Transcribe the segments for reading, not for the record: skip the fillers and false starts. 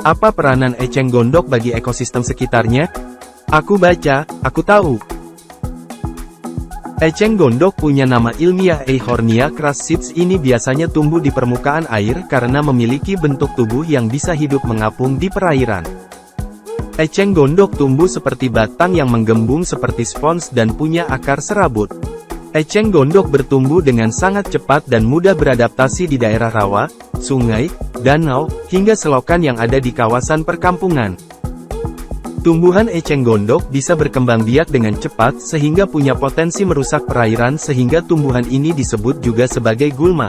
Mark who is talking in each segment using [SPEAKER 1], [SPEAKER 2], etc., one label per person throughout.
[SPEAKER 1] Apa peranan eceng gondok bagi ekosistem sekitarnya? Aku baca, aku tahu. Eceng gondok punya nama ilmiah Eihornia crassipes. Ini biasanya tumbuh di permukaan air karena memiliki bentuk tubuh yang bisa hidup mengapung di perairan. Eceng gondok tumbuh seperti batang yang menggembung seperti spons dan punya akar serabut. Eceng gondok bertumbuh dengan sangat cepat dan mudah beradaptasi di daerah rawa, sungai, danau, hingga selokan yang ada di kawasan perkampungan. Tumbuhan eceng gondok bisa berkembang biak dengan cepat sehingga punya potensi merusak perairan, sehingga tumbuhan ini disebut juga sebagai gulma.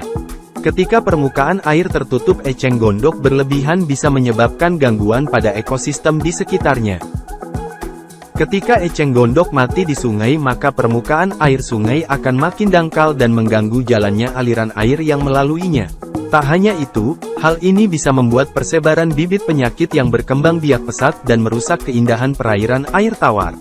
[SPEAKER 1] Ketika permukaan air tertutup eceng gondok berlebihan bisa menyebabkan gangguan pada ekosistem di sekitarnya. Ketika eceng gondok mati di sungai, maka permukaan air sungai akan makin dangkal dan mengganggu jalannya aliran air yang melaluinya. Tak hanya itu, hal ini bisa membuat persebaran bibit penyakit yang berkembang biak pesat dan merusak keindahan perairan air tawar.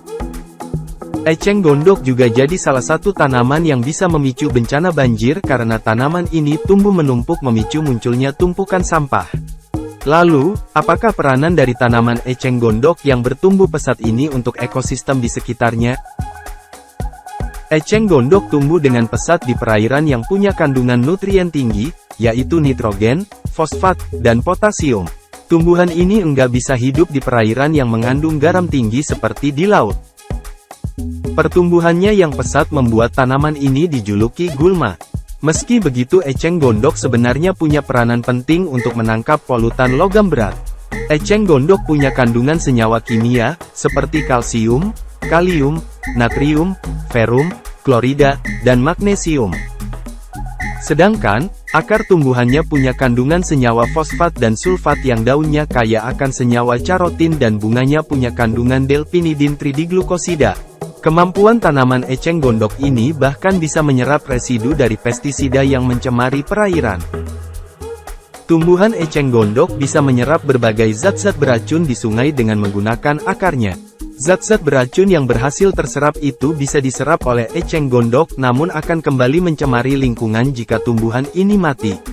[SPEAKER 1] Eceng gondok juga jadi salah satu tanaman yang bisa memicu bencana banjir karena tanaman ini tumbuh menumpuk memicu munculnya tumpukan sampah. Lalu, apakah peranan dari tanaman eceng gondok yang bertumbuh pesat ini untuk ekosistem di sekitarnya? Eceng gondok tumbuh dengan pesat di perairan yang punya kandungan nutrien tinggi, yaitu nitrogen, fosfat, dan potasium. Tumbuhan ini enggak bisa hidup di perairan yang mengandung garam tinggi seperti di laut. Pertumbuhannya yang pesat membuat tanaman ini dijuluki gulma. Meski begitu, eceng gondok sebenarnya punya peranan penting untuk menangkap polutan logam berat. Eceng gondok punya kandungan senyawa kimia, seperti kalsium, kalium, natrium, ferum, klorida, dan magnesium. Sedangkan, akar tumbuhannya punya kandungan senyawa fosfat dan sulfat yang daunnya kaya akan senyawa carotin dan bunganya punya kandungan delphinidin tridiglukosida. Kemampuan tanaman eceng gondok ini bahkan bisa menyerap residu dari pestisida yang mencemari perairan. Tumbuhan eceng gondok bisa menyerap berbagai zat-zat beracun di sungai dengan menggunakan akarnya. Zat-zat beracun yang berhasil terserap itu bisa diserap oleh eceng gondok namun akan kembali mencemari lingkungan jika tumbuhan ini mati.